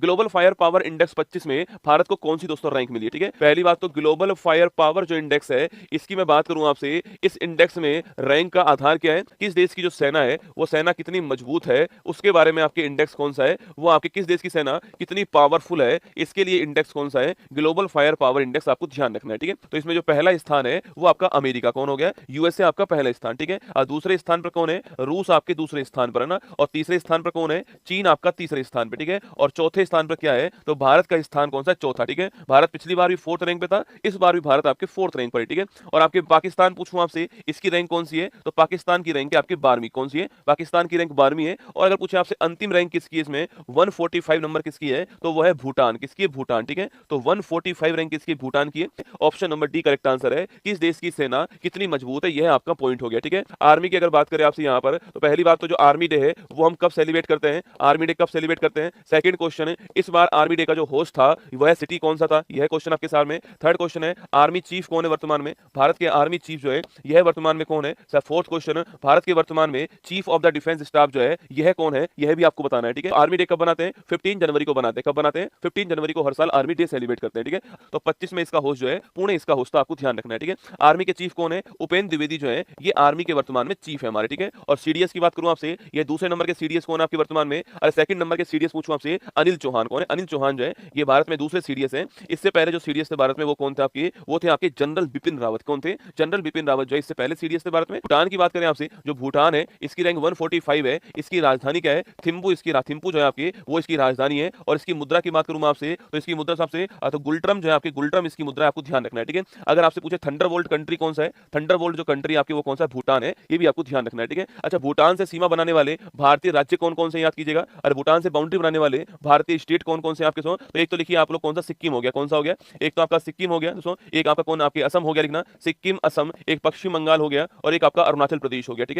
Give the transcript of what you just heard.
Global fire power index 25 में भारत को कौन सी दोस्तों रैंक मिली है? ठीक है, पहली बात तो ग्लोबल फायर पावर जो इंडेक्स है, इसकी मैं बात करूं आपसे, इस इंडेक्स में रैंक का आधार क्या है? किस देश की जो सेना है वो सेना कितनी मजबूत है, उसके बारे में आपके इंडेक्स कौन सा है, वो आपके किस देश की सेना कितनी पावरफुल है, इसके लिए इंडेक्स कौन सा है? ग्लोबल फायर पावर इंडेक्स आपको ध्यान रखना है। ठीक है, तो इसमें जो पहला स्थान है वो आपका अमेरिका कौन हो गया? यूएसए आपका पहला स्थान। ठीक है, और दूसरे स्थान पर कौन है? रूस आपके दूसरे स्थान पर है ना, और तीसरे स्थान पर कौन है? चीन आपका तीसरे स्थान पर। ठीक है, और चौथे स्थान पर क्या है? तो भारत का स्थान कौन सा? चौथा। ठीक है, भारत पिछली बार भी फोर्थ रैंक पे था, इस बार भी भारत आपके फोर्थ रैंक पर है। ठीक है, और आपके पाकिस्तान पूछूं आपसे, इसकी रैंक कौन सी है? तो पाकिस्तान की रैंक है आपकी 12वीं। कौन सी है? पाकिस्तान की रैंक 12वीं है। और अगर पूछे आपसे अंतिम रैंक किसकी है इसमें, 145 नंबर किसकी है? तो वो है भूटान। किसकी है? भूटान। ठीक है, तो 145 रैंक किसकी? भूटान की है। Option number D correct answer है। किस देश की सेना कितनी मजबूत है, यह आपका पॉइंट हो गया। ठीक है, आर्मी की अगर बात करें आपसे यहाँ पर, तो पहली बात तो जो आर्मी डे है वो हम कब सेलिब्रेट करते हैं? आर्मी डे कब सेलिब्रेट करते हैं? सेकंड क्वेश्चन है, इस बार आर्मी डे का जो होस्ट था वह सिटी कौन सा था? यह क्वेश्चन आपके सामने। थर्ड क्वेश्चन है, आर्मी चीफ कौन है वर्तमान में? भारत के आर्मी चीफ जो है यह वर्तमान में कौन है? सर फोर्थ क्वेश्चन, भारत के वर्तमान में chief of the defence staff जो है यह कौन है, यह भी आपको बताना है। ठीक है, आर्मी डे कब बनाते हैं? 15 जनवरी को बनाते हैं। कब बनाते हैं? 15 जनवरी को हर साल आर्मी डे सेलिब्रेट करते हैं। ठीक है, तो 25 में इसका होस्ट जो है पुणे इसका होस्ट था, आपको ध्यान रखना है। ठीक है, आर्मी के चीफ कौन है? उपेंद्र द्विवेदी जो है ये आर्मी के वर्तमान में चीफ है हमारे। ठीक है, और सीडीएस की बात करूं आपसे, ये दूसरे नंबर के सीडीएस कौन है आपके वर्तमान में? अरे सेकंड नंबर के सीडीएस पूछूं आपसे, अनिल चौहान कौन है? अनिल चौहान जो है ये भारत में दूसरे सीडीएस है। इससे पहले जो सीडीएस थे भारत में वो कौन थे आपके? वो थे आपके जनरल बिपिन रावत। कौन थे? जनरल बिपिन रावत जो है इससे पहले सीडीएस थे भारत में। भूटान की बात करें आपसे, जो भूटान है इसकी रैंक 145 है। इसकी राजधानी क्या है? थिम्पू। इसकी थिम्पू जो है आपकी वो इसकी राजधानी है। और इसकी मुद्रा की बात करूं मैं आपसे, तो इसकी मुद्रा सबसे तो गुलट्रम जो है आपकी, गुलट्रम इसकी मुद्रा है, आपको ध्यान रखना है। ठीक है, अगर आपसे पूछे थंडरबोल्ट कंट्री कौन सा है, थंडरबोल्ट जो कंट्री आपकी वो कौन सा है? भूटान है, ये भी आपको ध्यान रखना है। ठीक है, अच्छा भूटान से सीमा बनाने वाले भारतीय राज्य कौन कौन से याद कीजिएगा। अरे भूटान से बाउंड्री बनाने वाले भारतीय स्टेट कौन कौन से आपके सो, तो एक तो लिखिए आप लोग कौन सा? सिक्किम हो गया। कौन सा हो गया? एक तो आपका सिक्किम हो गया दोस्तों, एक आपका कौन आपके असम हो गया लिखना, सिक्किम असम, एक पश्चिम बंगाल हो गया, और एक आपका अरुणाचल प्रदेश हो गया। ठीक है।